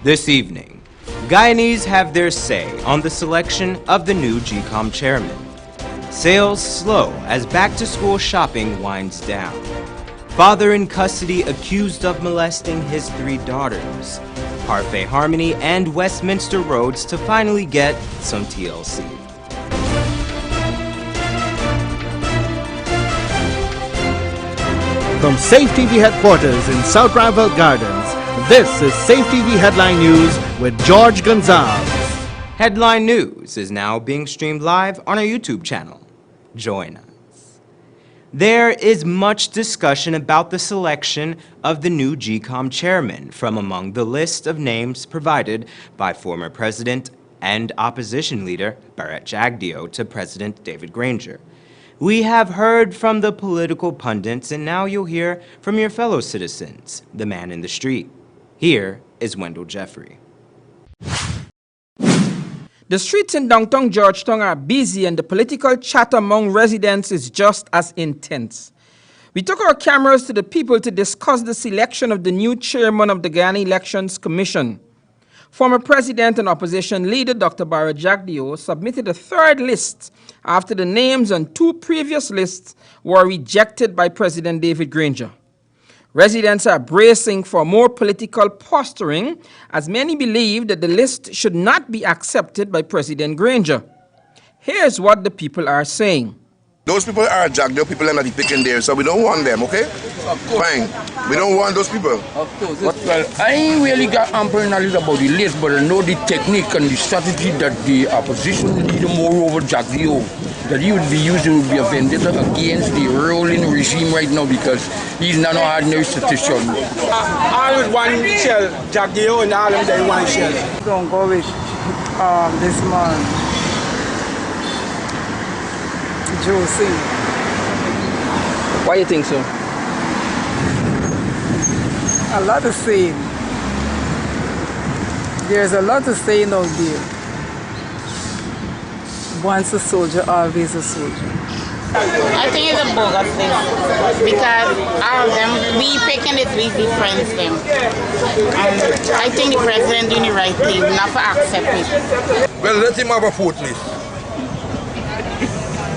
This evening, Guyanese have their say on the selection of the new GCOM chairman. Sales slow as back-to-school shopping winds down. Father in custody accused of molesting his 3 daughters. Parfait Harmony and Westminster roads to finally get some TLC. From Safe TV headquarters in South Rival Gardens, this is Safe TV Headline News with George Gonzalez. Headline News is now being streamed live on our YouTube channel. Join us. There is much discussion about the selection of the new GCOM chairman from among the list of names provided by former President and opposition leader Barrett Jagdeo to President David Granger. We have heard from the political pundits, and now you'll hear from your fellow citizens, the man in the street. Here is Wendell Jeffrey. The streets in downtown Georgetown are busy, and the political chat among residents is just as intense. We took our cameras to the people to discuss the selection of the new chairman of the Guyana Elections Commission. Former President and opposition leader Dr. Barrett Jagdeo submitted a 3rd list after the names on 2 previous lists were rejected by President David Granger. Residents are bracing for more political posturing, as many believe that the list should not be accepted by President Granger. Here's what the people are saying. Those people are Jagdeo people are not picking there, so we don't want them, okay? Of course. Fine. We don't want those people. Of course. Well, I ain't really got ample knowledge about the list, but I know the technique and the strategy that the opposition leader, moreover Jagdeo, that he would be using would be a vendetta against the ruling regime right now, because he's not an ordinary statistician. All with one shell, Jagdeo and all of them one shell. Don't go with this man. Josie. Why do you think so? A lot of saying. There's a lot of saying out there. Once a soldier, always a soldier. I think it's a bogus thing because all of them, we picking it, we friends them. I think the president doing the right thing, not to accept it. Well, let him have a 4th list.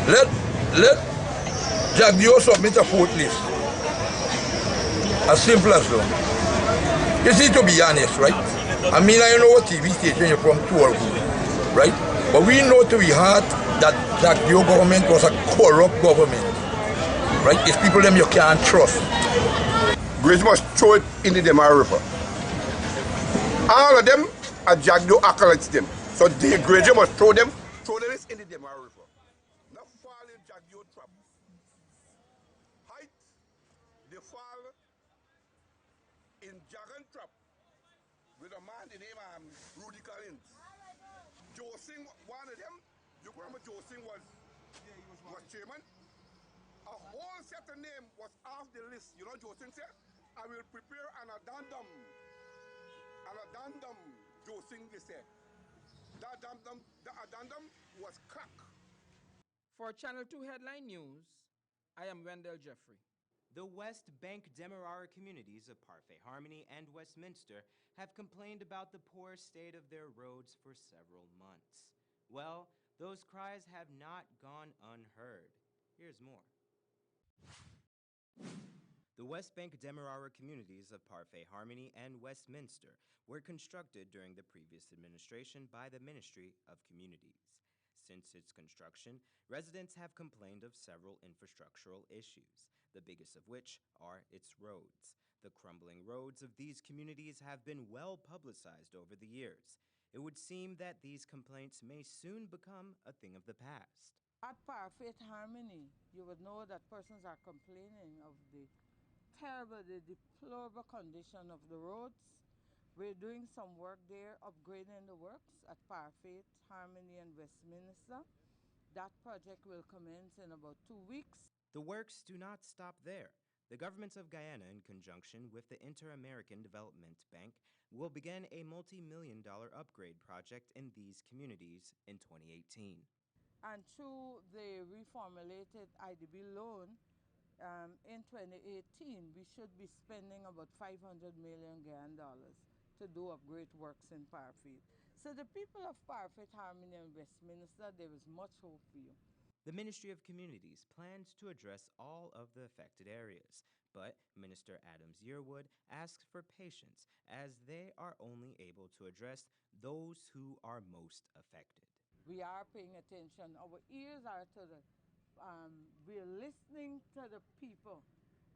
Let Jagdeo submit a 4th list. As simple as that. You see, to be honest, right? I mean, I know what TV station you're from, too, right? But we know to be heart that Jagdeo government was a corrupt government, right? It's people them you can't trust. Grace must throw it into the Mara River. All of them are Jagdeo acolytes them. So the Grace must throw them into the Mara River. Not fall in Jagdeo trap. Height, they fall in Jagan trap with a man named Rudy Collins. Joe Singh, one of them, you remember Joe Singh was chairman? A whole set of names was off the list. You know Joe Singh said, I will prepare an addendum. An addendum, Joe Singh said. The addendum was cracked. For Channel 2 Headline News, I am Wendell Jeffrey. The West Bank Demerara communities of Parfait Harmony and Westminster have complained about the poor state of their roads for several months. Well, those cries have not gone unheard. Here's more. The West Bank Demerara communities of Parfait Harmony and Westminster were constructed during the previous administration by the Ministry of Communities. Since its construction, residents have complained of several infrastructural issues, the biggest of which are its roads. The crumbling roads of these communities have been well publicized over the years. It would seem that these complaints may soon become a thing of the past. At Parfait Harmony, you would know that persons are complaining of the deplorable condition of the roads. We're doing some work there, upgrading the works at Parfait, Harmony, and Westminster. That project will commence in about 2 weeks. The works do not stop there. The governments of Guyana, in conjunction with the Inter-American Development Bank, will begin a multi-million-dollar upgrade project in these communities in 2018. And through the reformulated IDB loan, in 2018, we should be spending about $500 million to do up great works in Parfait. So the people of Parfait, Harmony and Westminster, there is much hope for you. The Ministry of Communities plans to address all of the affected areas, but Minister Adams Yearwood asks for patience as they are only able to address those who are most affected. We are paying attention. Our ears are to the, we're listening to the people.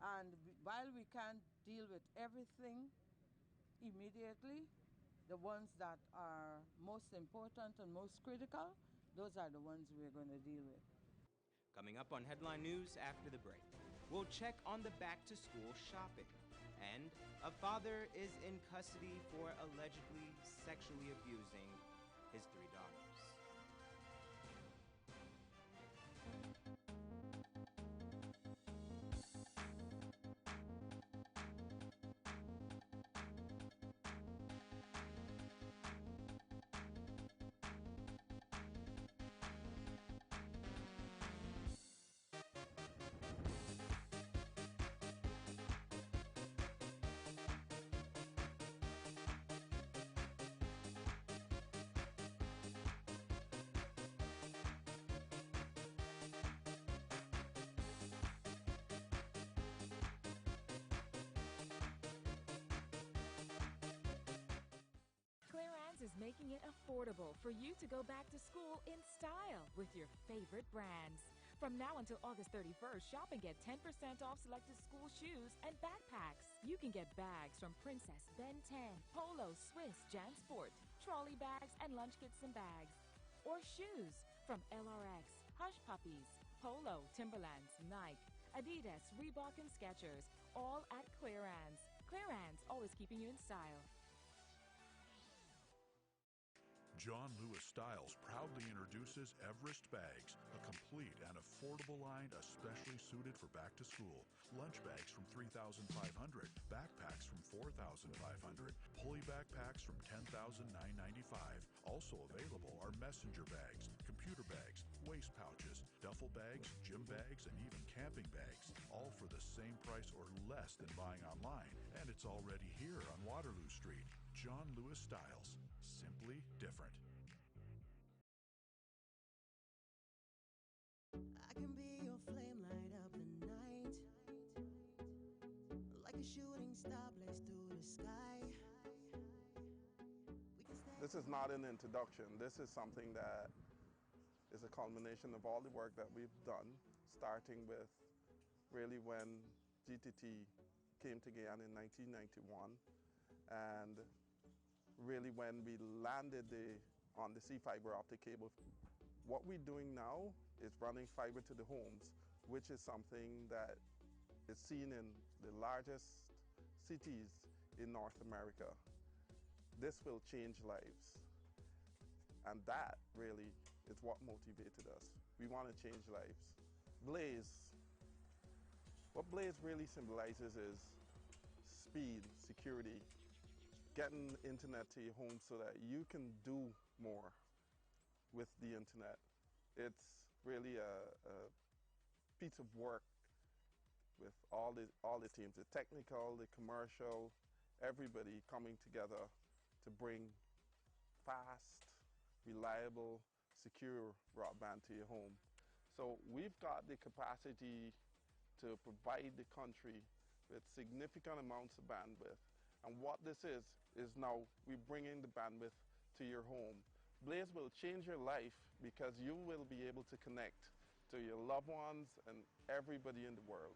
And while we can't deal with everything immediately, the ones that are most important and most critical, those are the ones we're going to deal with. Coming up on Headline News after the break, we'll check on the back-to-school shopping. And a father is in custody for allegedly sexually abusing his 3 daughters. Is making it affordable for you to go back to school in style with your favorite brands. From now until August 31st, shop and get 10% off selected school shoes and backpacks. You can get bags from Princess, Ben 10, Polo, Swiss, JanSport, trolley bags, and lunch kits and bags. Or shoes from LRX, Hush Puppies, Polo, Timberlands, Nike, Adidas, Reebok, and Skechers, all at Clearance. Clearance, always keeping you in style. John Lewis Styles proudly introduces Everest Bags, a complete and affordable line especially suited for back to school. Lunch bags from $3,500, backpacks from $4,500, pulley backpacks from $10,995. Also available are messenger bags, computer bags, waist pouches, duffel bags, gym bags, and even camping bags, all for the same price or less than buying online. And it's already here on Waterloo Street. John Lewis Styles, simply different. I can be your flame, light up the night, like a shooting star blazed through the sky. This is not an introduction. This is something that is a culmination of all the work that we've done, starting with really when GTT came to Guyana in 1991, and really when we landed on the sea fiber optic cable. What we're doing now is running fiber to the homes, which is something that is seen in the largest cities in North America. This will change lives. And that really is what motivated us. We want to change lives. Blaze. What Blaze really symbolizes is speed, security, getting internet to your home so that you can do more with the internet. It's really a piece of work with all the teams, the technical, the commercial, everybody coming together to bring fast, reliable, secure broadband to your home. So we've got the capacity to provide the country with significant amounts of bandwidth. And what this is now we're bringing the bandwidth to your home. Blaze will change your life because you will be able to connect to your loved ones and everybody in the world.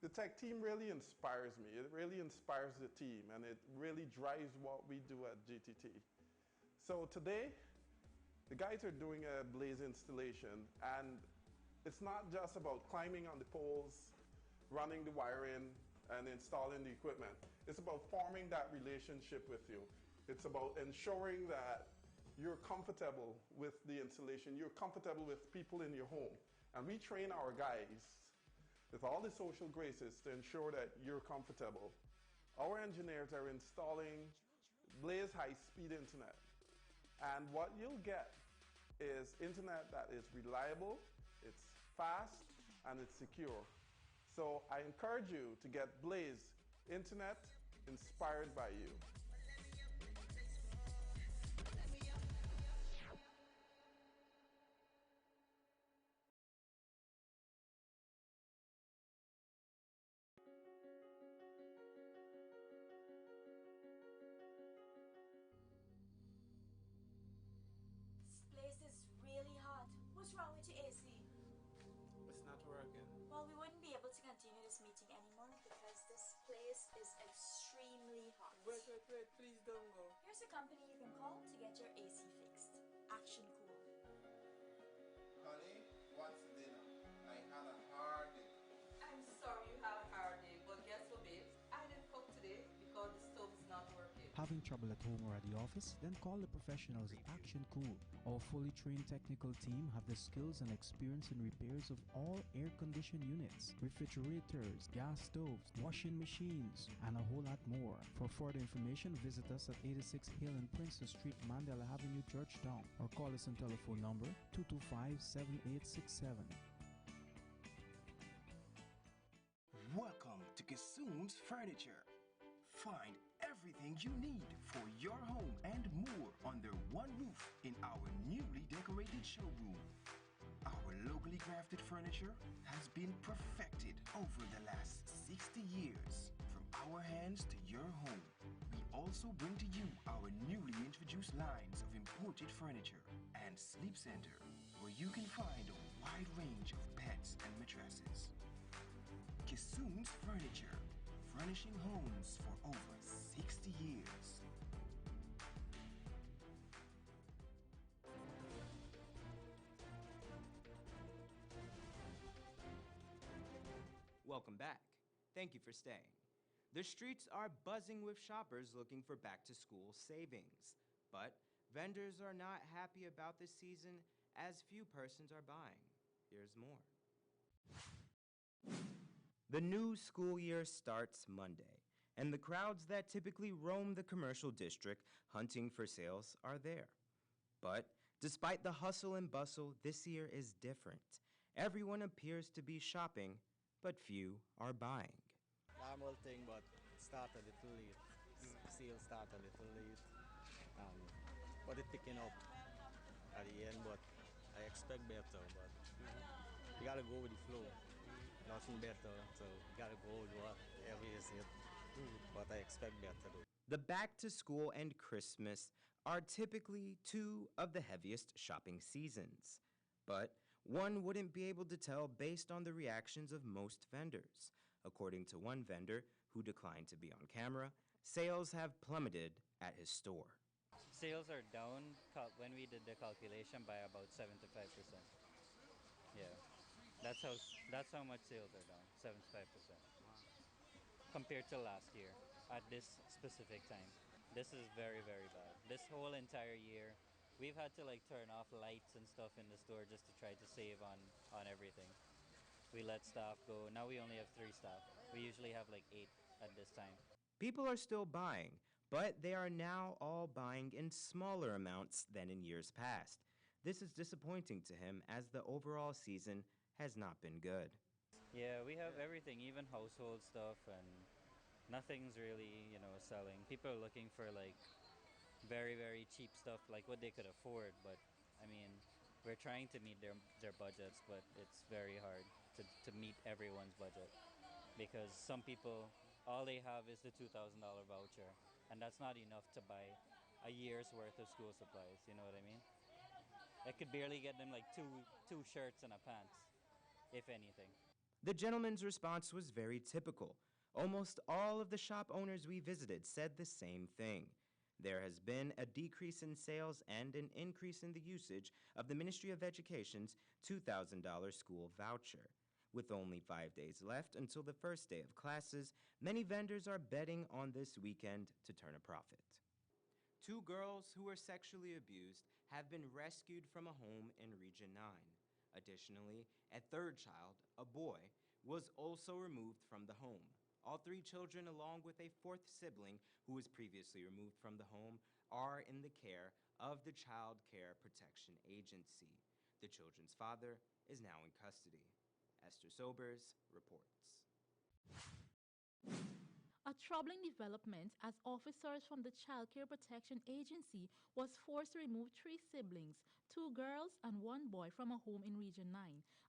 The tech team really inspires me. It really inspires the team, and it really drives what we do at GTT. So today, the guys are doing a Blaze installation, and it's not just about climbing on the poles, running the wiring, and installing the equipment. It's about forming that relationship with you. It's about ensuring that you're comfortable with the installation, you're comfortable with people in your home. And we train our guys with all the social graces to ensure that you're comfortable. Our engineers are installing Blaze high-speed internet. And what you'll get is internet that is reliable, it's fast, and it's secure. So I encourage you to get Blaze internet inspired by you. Wait, please don't go. Here's a company you can call to get your AC fixed. Action Cool. Honey, what's dinner? I had a hard day. I'm sorry you had a hard day, but guess what, babes? I didn't cook today because the stove is not working. Having trouble at home or at the office? Then call the professionals at Action Cool. Our fully trained technical team have the skills and experience in repairs of all air-conditioned units, refrigerators, gas stoves, washing machines, and a whole lot more. For further information, visit us at 86 Hill and Princess Street, Mandela Avenue, Georgetown, or call us on telephone number 225-7867. Welcome to Kissoon's Furniture. Find everything you need for your home and more under one roof in our newly decorated showroom. Our locally crafted furniture has been perfected over the last 60 years. From our hands to your home, we also bring to you our newly introduced lines of imported furniture and sleep center, where you can find a wide range of beds and mattresses. Kissoon's Furniture, furnishing homes for over 60 years. Welcome back. Thank you for staying. The streets are buzzing with shoppers looking for back-to-school savings. But vendors are not happy about this season as few persons are buying. Here's more. The new school year starts Monday, and the crowds that typically roam the commercial district hunting for sales are there. But despite the hustle and bustle, this year is different. Everyone appears to be shopping, but few are buying. Normal thing, but it started a little late. Sales started a little late, but it's picking up at the end, but I expect better, but you gotta go with the flow. Nothing better, so you gotta go with whatever is it. But I expect better though. The back to school and Christmas are typically two of the heaviest shopping seasons. But one wouldn't be able to tell based on the reactions of most vendors. According to one vendor who declined to be on camera, sales have plummeted at his store. Sales are down when we did the calculation by about 75%. Yeah, that's how much sales are down, 75%. Compared to last year at this specific time. This is very, very bad. This whole entire year, we've had to like turn off lights and stuff in the store just to try to save on everything. We let staff go. Now we only have 3 staff. We usually have like 8 at this time. People are still buying, but they are now all buying in smaller amounts than in years past. This is disappointing to him as the overall season has not been good. Yeah, we have everything, even household stuff, and nothing's really, selling. People are looking for like very, very cheap stuff, like what they could afford, but I mean, we're trying to meet their budgets, but it's very hard to meet everyone's budget because some people, all they have is the $2,000 voucher, and that's not enough to buy a year's worth of school supplies, you know what I mean? It could barely get them like two shirts and a pants, if anything. The gentleman's response was very typical. Almost all of the shop owners we visited said the same thing. There has been a decrease in sales and an increase in the usage of the Ministry of Education's $2,000 school voucher. With only 5 days left until the first day of classes, many vendors are betting on this weekend to turn a profit. 2 girls who were sexually abused have been rescued from a home in Region 9. Additionally, a 3rd child, a boy, was also removed from the home. All 3 children, along with a 4th sibling who was previously removed from the home, are in the care of the Child Care Protection Agency. The children's father is now in custody. Esther Sobers reports. A troubling development as officers from the Child Care Protection Agency was forced to remove 3 siblings, 2 girls and 1 boy from a home in Region 9.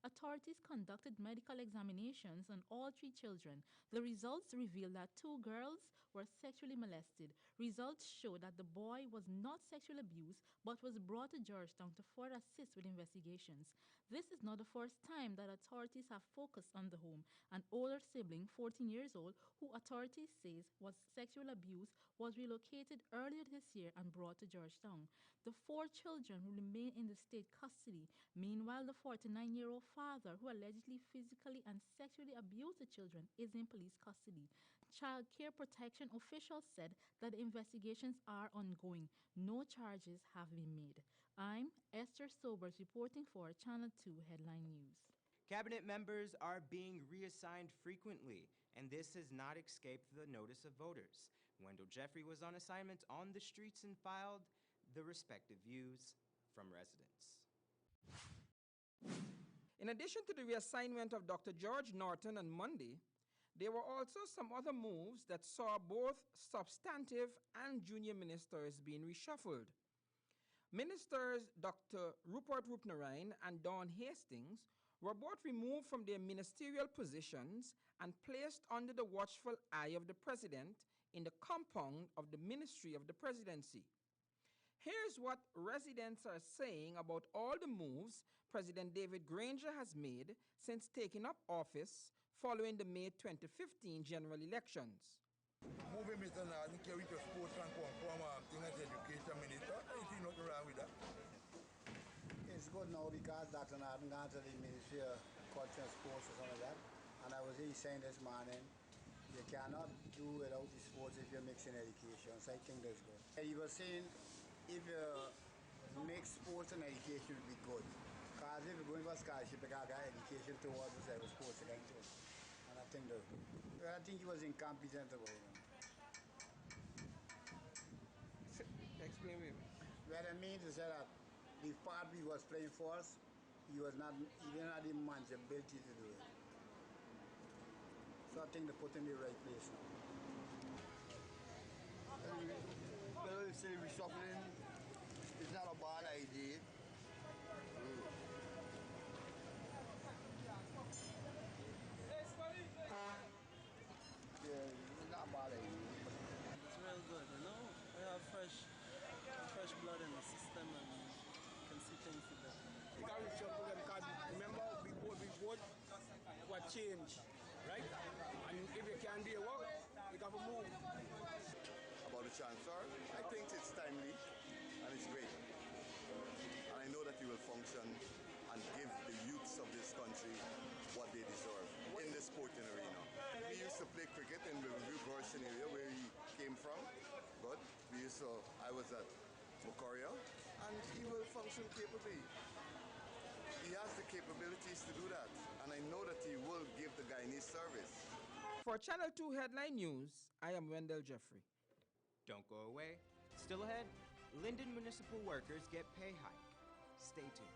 Authorities conducted medical examinations on all 3 children. The results revealed that 2 girls were sexually molested. Results show that the boy was not sexually abused but was brought to Georgetown to further assist with investigations. This is not the first time that authorities have focused on the home. An older sibling, 14 years old, who authorities say was sexually abused, was relocated earlier this year and brought to Georgetown. The 4 children will remain in the state custody. Meanwhile, the 49-year-old father, who allegedly physically and sexually abused the children, is in police custody. Child care protection officials said that the investigations are ongoing. No charges have been made. I'm Esther Sobers reporting for Channel 2 Headline News. Cabinet members are being reassigned frequently, and this has not escaped the notice of voters. Wendell Jeffrey was on assignment on the streets and filed the respective views from residents. In addition to the reassignment of Dr. George Norton on Monday, there were also some other moves that saw both substantive and junior ministers being reshuffled. Ministers Dr. Rupert Roopnarine and Dawn Hastings were both removed from their ministerial positions and placed under the watchful eye of the President in the compound of the Ministry of the Presidency. Here's what residents are saying about all the moves President David Granger has made since taking up office following the May 2015 general elections. Moving Mr. Norton carry to sports and conform thing as education minister. I see nothing wrong with that. It's good now because Dr. Norton gone to the Ministry of Culture and Sports or something like that. And I was saying this morning, you cannot do without the sports if you're mixing education. So I think that's good. He was saying if you mix sports and education would be good. Because if you're going for scholarship, you got education towards the sports again too. And I think that's good. But I think he was incompetent about it. Explain me. What I mean is that the part he was playing for us, he didn't have the manageability to do it. So I think they put in the right place now. Well, say reshuffling is not a bad idea. Yeah, it's not a bad idea. It's real good, you know. We have fresh blood in the system and you can see things better. You got to reshuffle them because remember we vote what change, right? And if you can't do your work, you got to move. About the chancellor, I think it's timely and it's great. And I know that he will function and give the youths of this country what they deserve in the sporting arena. We used to play cricket in the Gorson area where he came from, but I was at Mokoria, and he will function capably. He has the capabilities to do that, and I know that he will give the Guyanese service. For Channel 2 Headline News, I am Wendell Jeffrey. Don't go away. Still ahead, Linden municipal workers get pay hike. Stay tuned.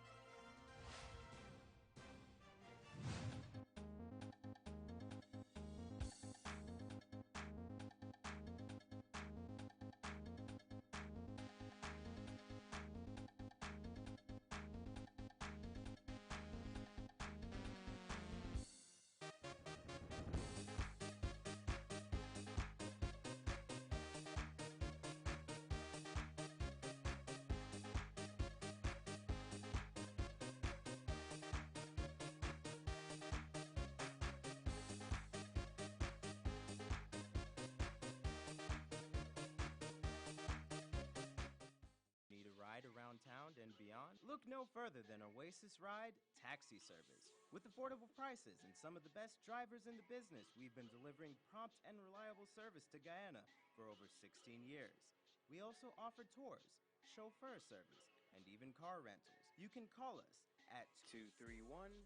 Need a ride around town and beyond? Look no further than Oasis Ride Taxi Service. With affordable prices and some of the best drivers in the business, we've been delivering prompt and reliable service to Guyana for over 16 years. We also offer tours, chauffeur service, and even car rentals. You can call us at 231-5554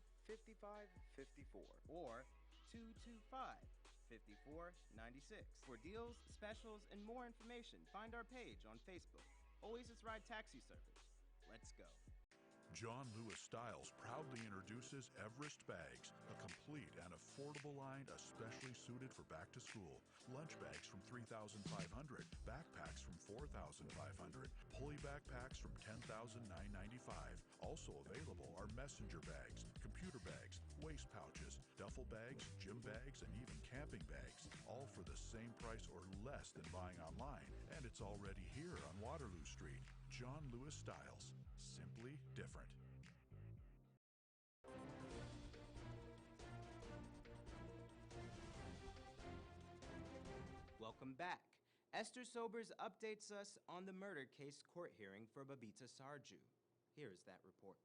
or 225-5496. For deals, specials, and more information, find our page on Facebook. Oasis Ride Taxi Service. Let's go. John Lewis Styles proudly introduces Everest Bags, a complete and affordable line especially suited for back to school. Lunch bags from $3,500, backpacks from $4,500, pulley backpacks from $10,995. Also available are messenger bags, computer bags, waist pouches, duffel bags, gym bags, and even camping bags, all for the same price or less than buying online. And it's already here on Waterloo Street. John Lewis Styles, simply different. Welcome back. Esther Sobers updates us on the murder case court hearing for Babita Sarju. Here is that report.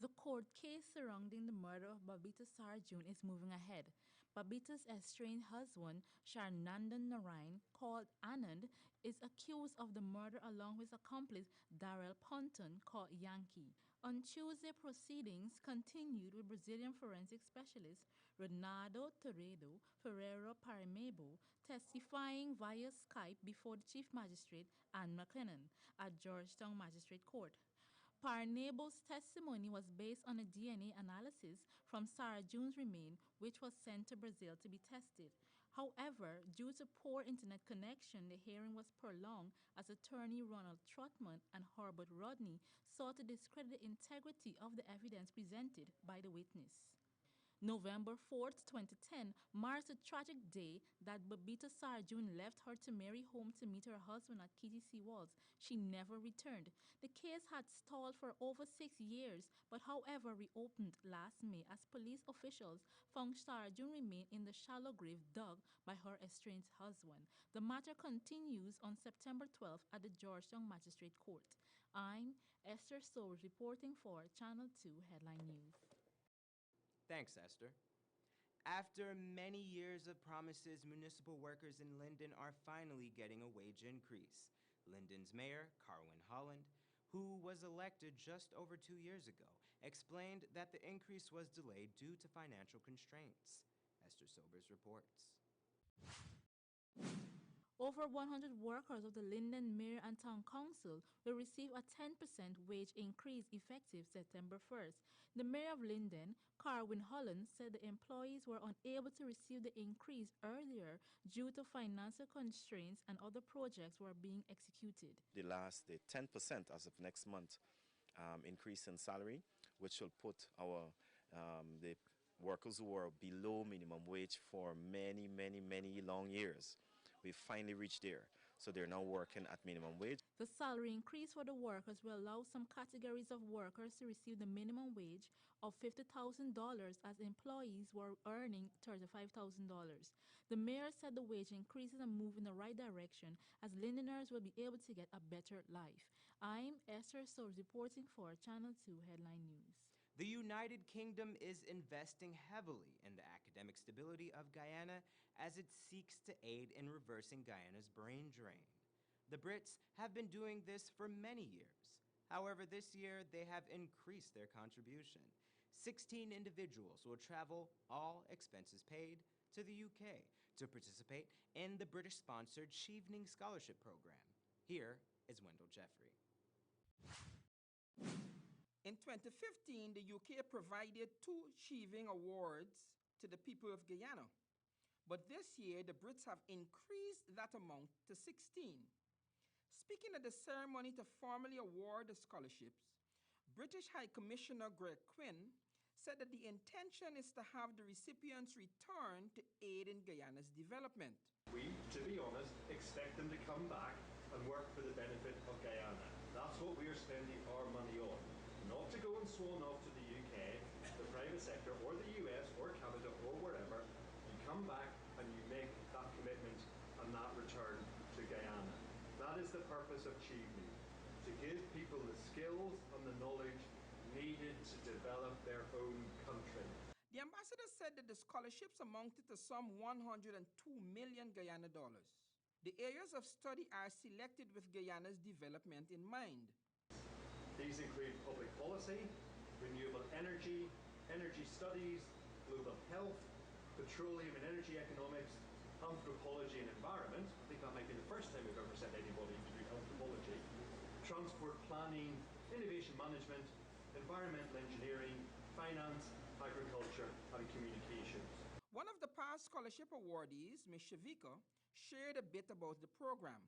The court case surrounding the murder of Babita Sarjun is moving ahead. Babita's estranged husband, Sharnandan Narain, called Anand, is accused of the murder along with his accomplice Darrell Ponton, called Yankee. On Tuesday, proceedings continued with Brazilian forensic specialist Renato Toredo Ferreira Paramebo testifying via Skype before the Chief Magistrate Anne McLennan at Georgetown Magistrate Court. Parnebo's testimony was based on a DNA analysis from Sarajun's remains, which was sent to Brazil to be tested. However, due to poor internet connection, the hearing was prolonged as attorney Ronald Trotman and Herbert Rodney sought to discredit the integrity of the evidence presented by the witness. November 4th, 2010 marks a tragic day that Babita Sarjun left her to Mary home to meet her husband at KTC Walls. She never returned. The case had stalled for over 6 years, but however reopened last May as police officials found Sarjun remain in the shallow grave dug by her estranged husband. The matter continues on September 12th at the Georgetown Magistrate Court. I'm Esther Soares reporting for Channel 2 Headline News. Thanks, Esther. After many years of promises, municipal workers in Linden are finally getting a wage increase. Linden's mayor, Carwin Holland, who was elected just over 2 years ago, explained that the increase was delayed due to financial constraints. Esther Sobers reports. Over 100 workers of the Linden Mayor and Town Council will receive a 10% wage increase effective September 1st. The Mayor of Linden, Carwin Holland, said the employees were unable to receive the increase earlier due to financial constraints and other projects were being executed. The 10% as of next month increase in salary, which will put the workers who are below minimum wage for many long years. We finally reached there, so they're now working at minimum wage. The salary increase for the workers will allow some categories of workers to receive the minimum wage of $50,000 as employees were earning $35,000. The mayor said the wage increase is a move in the right direction as Lindeners will be able to get a better life. I'm Esther Soares reporting for Channel 2 Headline News. The United Kingdom is investing heavily in the academic stability of Guyana as it seeks to aid in reversing Guyana's brain drain. The Brits have been doing this for many years. However, this year they have increased their contribution. 16 individuals will travel, all expenses paid, to the UK to participate in the British-sponsored Chevening Scholarship Program. Here is Wendell Jeffrey. In 2015, the UK provided 2 Chevening Awards to the people of Guyana. But this year, the Brits have increased that amount to 16. Speaking at the ceremony to formally award the scholarships, British High Commissioner Greg Quinn said that the intention is to have the recipients return to aid in Guyana's development. We, to be honest, expect them to come back and work for the benefit of Guyana. That's what we are spending our money on. Not to go and swan off to the UK, the private sector, or the US, or Canada, or wherever. You come back and you make that commitment and that return to Guyana. That is the purpose of Chevening, to give people the skills and the knowledge needed to develop their own country. The ambassador said that the scholarships amounted to some 102 million Guyana dollars. The areas of study are selected with Guyana's development in mind. These include public policy, renewable energy, energy studies, global health, petroleum and energy economics, anthropology and environment. I think that might be the first time we've ever sent anybody to do anthropology. transport planning, innovation management, environmental engineering, finance, agriculture, and communications. One of the past scholarship awardees, Ms. Shavika, shared a bit about the program.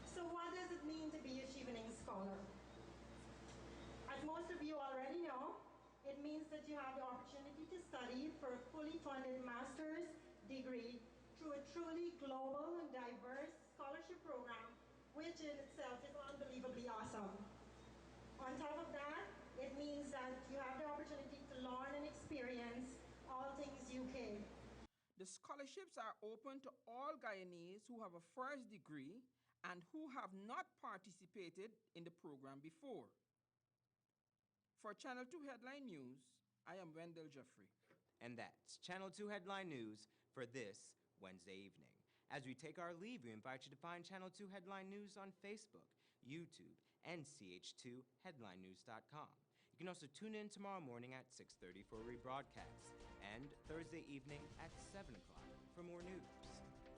So what does it mean to be a Chevening Scholar? As most of you already know, it means that you have the opportunity to study for a fully funded master's degree through a truly global and diverse scholarship program, which in itself is unbelievably awesome. On top of that, it means that you have the opportunity to learn and experience all things UK. The scholarships are open to all Guyanese who have a first degree and who have not participated in the program before. For Channel 2 Headline News, I am Wendell Jeffrey. And that's Channel 2 Headline News for this Wednesday evening. As we take our leave, we invite you to find Channel 2 Headline News on Facebook, YouTube, and ch2headlinenews.com. You can also tune in tomorrow morning at 6:30 for a rebroadcast, and Thursday evening at 7 o'clock for more news.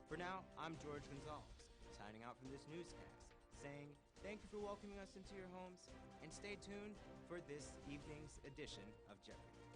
For now, I'm George Gonzalez, signing out from this newscast, saying thank you for welcoming us into your homes, and stay tuned for this evening's edition of Jeopardy!